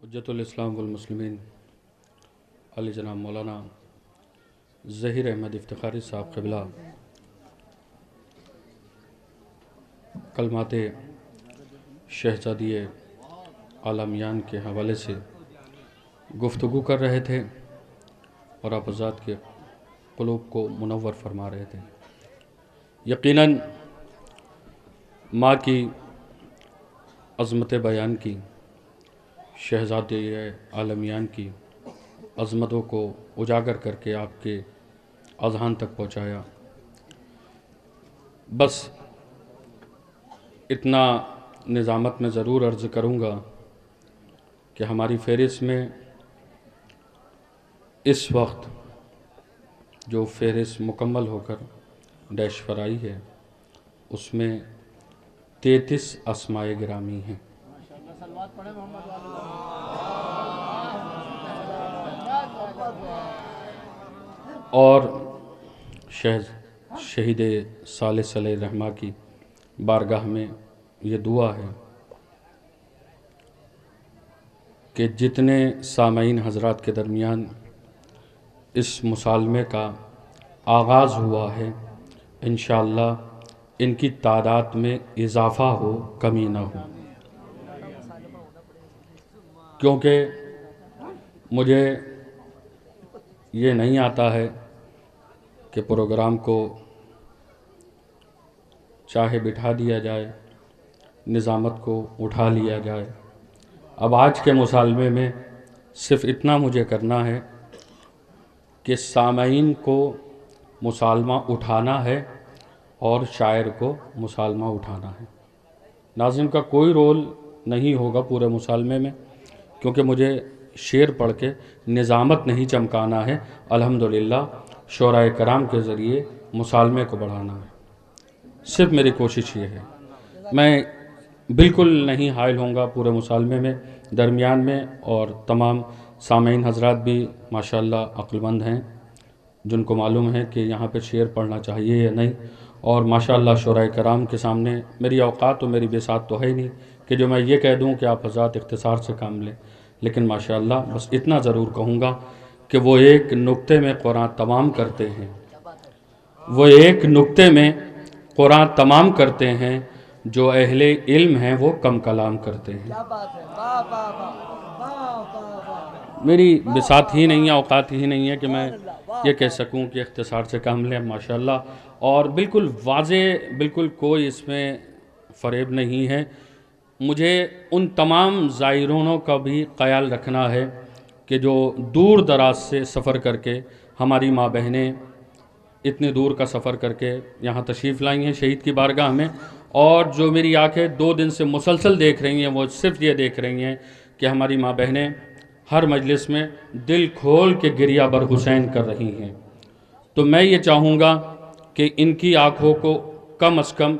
حجت الاسلام والمسلمین علی جناب مولانا ظہیر احمد افتخاری صاحب قبلہ کلمات شہزادی عالمیان کے حوالے سے گفتگو کر رہے تھے اور آپ حضرات کے قلوب کو منور فرما رہے تھے۔ یقیناً ماں کی عظمت بیان کی، شہزادی عالمیان کی عظمتوں کو اجاگر کر کے آپ کے اذہان تک پہنچایا۔ بس اتنا نظامت میں ضرور عرض کروں گا کہ ہماری فہرست میں اس وقت جو فہرست مکمل ہو کر ڈیش پر آئی ہے اس میں 33 اسماء گرامی ہیں۔ اور شہید صالح صلی رحمہ کی بارگاہ میں یہ دعا ہے کہ جتنے سامعین حضرات کے درمیان اس مصالمے کا آغاز ہوا ہے انشاءاللہ ان کی تعداد میں اضافہ ہو، کمی نہ ہو، کیونکہ مجھے یہ نہیں آتا ہے کہ پروگرام کو چاہے بٹھا دیا جائے، نظامت کو اٹھا لیا جائے۔ اب آج کے مصالمے میں صرف اتنا مجھے کرنا ہے کہ سامعین کو مصالمہ اٹھانا ہے اور شاعر کو مصالمہ اٹھانا ہے۔ ناظم کا کوئی رول نہیں ہوگا پورے مصالمے میں، کیونکہ مجھے شعر پڑھ کے نظامت نہیں چمکانا ہے، الحمدللہ شعراء کرام کے ذریعے مصالمے کو بڑھانا ہے۔ صرف میری کوشش یہ ہے، میں بالکل نہیں حائل ہوں گا پورے مصالمے میں، درمیان میں، اور تمام سامعین حضرات بھی ماشاءاللہ عقل مند ہیں جن کو معلوم ہے کہ یہاں پہ شعر پڑھنا چاہیے یا نہیں، اور ماشاءاللہ شعراء کرام کے سامنے میری اوقات و میری بساط تو ہے ہی نہیں کہ جو میں یہ کہہ دوں کہ آپ حضرات اختصار سے کام لیں، لیکن ماشاءاللہ بس اتنا ضرور کہوں گا کہ وہ ایک نقطے میں قرآن تمام کرتے ہیں، وہ ایک نقطے میں قرآن تمام کرتے ہیں جو اہل علم ہیں وہ کم کلام کرتے ہیں۔ میری بساط ہی نہیں ہے، اوقات ہی نہیں ہے کہ میں یہ کہہ سکوں کہ اختصار سے کام لیں ماشاءاللہ، اور بالکل واضح، بالکل کوئی اس میں فریب نہیں ہے۔ مجھے ان تمام زائرونوں کا بھی خیال رکھنا ہے کہ جو دور دراز سے سفر کر کے، ہماری ماں بہنیں اتنی دور کا سفر کر کے یہاں تشریف لائی ہیں شہید کی بارگاہ میں، اور جو میری آنکھیں 2 دن سے مسلسل دیکھ رہی ہیں وہ صرف یہ دیکھ رہی ہیں کہ ہماری ماں بہنیں ہر مجلس میں دل کھول کے گریہ بر حسین کر رہی ہیں۔ تو میں یہ چاہوں گا کہ ان کی آنکھوں کو کم از کم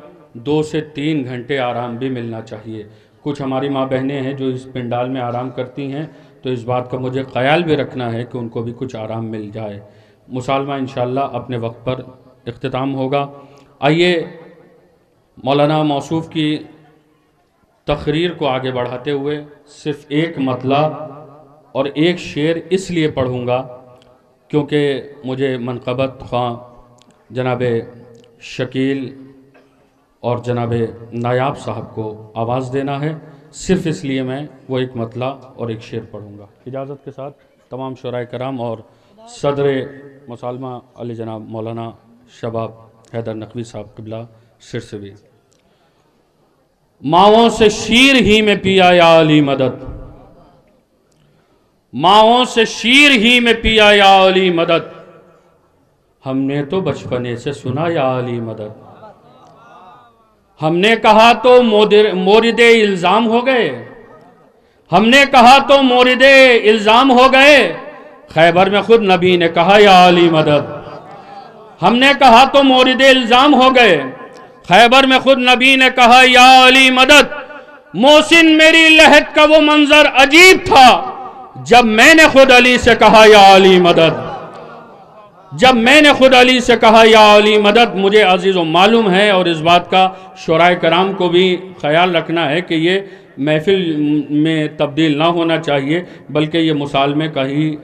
2 سے 3 گھنٹے آرام بھی ملنا چاہیے۔ کچھ ہماری ماں بہنیں ہیں جو اس پنڈال میں آرام کرتی ہیں، تو اس بات کا مجھے خیال بھی رکھنا ہے کہ ان کو بھی کچھ آرام مل جائے۔ مصالمہ انشاءاللہ اپنے وقت پر اختتام ہوگا۔ آئیے مولانا موصوف کی تقریر کو آگے بڑھاتے ہوئے صرف ایک مطلع اور ایک شعر اس لیے پڑھوں گا کیونکہ مجھے منقبت خواں جناب شکیل اور جناب نایاب صاحب کو آواز دینا ہے، صرف اس لیے میں وہ ایک مطلع اور ایک شعر پڑھوں گا۔ اجازت کے ساتھ تمام شعراء کرام اور صدر مصالمہ علی جناب مولانا شباب حیدر نقوی صاحب قبلہ سر سے بھی۔ ماؤں سے شیر ہی میں پیا یا علی مدد، ماؤں سے شیر ہی میں پیا یا علی مدد، ہم نے تو بچپنے سے سنا یا علی مدد، ہم نے کہا تو مورد الزام ہو گئے، ہم نے کہا تو مورد الزام ہو گئے، خیبر میں خود نبی نے کہا یا علی مدد، ہم نے کہا تو مورد الزام ہو گئے، خیبر میں خود نبی نے کہا یا علی مدد، محسن میری لہت کا وہ منظر عجیب تھا جب میں نے خود علی سے کہا یا علی مدد، جب میں نے خود علی سے کہا یا علی مدد۔ مجھے عزیز و معلوم ہے اور اس بات کا شعراء کرام کو بھی خیال رکھنا ہے کہ یہ محفل میں تبدیل نہ ہونا چاہیے، بلکہ یہ مسالمے کا ہی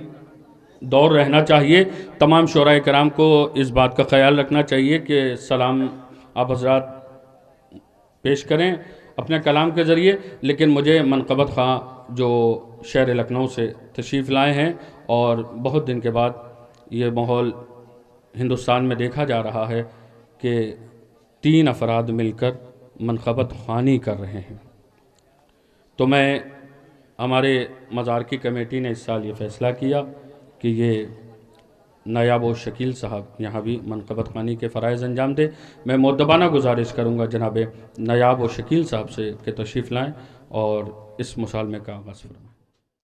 دور رہنا چاہیے۔ تمام شعراء کرام کو اس بات کا خیال رکھنا چاہیے کہ سلام آپ حضرات پیش کریں اپنے کلام کے ذریعے، لیکن مجھے منقبت خواں جو شہر لکھنؤ سے تشریف لائے ہیں، اور بہت دن کے بعد یہ ماحول ہندوستان میں دیکھا جا رہا ہے کہ 3 افراد مل کر منقبت خوانی کر رہے ہیں، تو ہمارے مزار کی کمیٹی نے اس سال یہ فیصلہ کیا کہ یہ نایاب و شکیل صاحب یہاں بھی منقبت خوانی کے فرائض انجام دے۔ میں مؤدبانہ گزارش کروں گا جناب نایاب و شکیل صاحب سے کہ تشریف لائیں اور اس مسالمے کا آغاز فرمائیں۔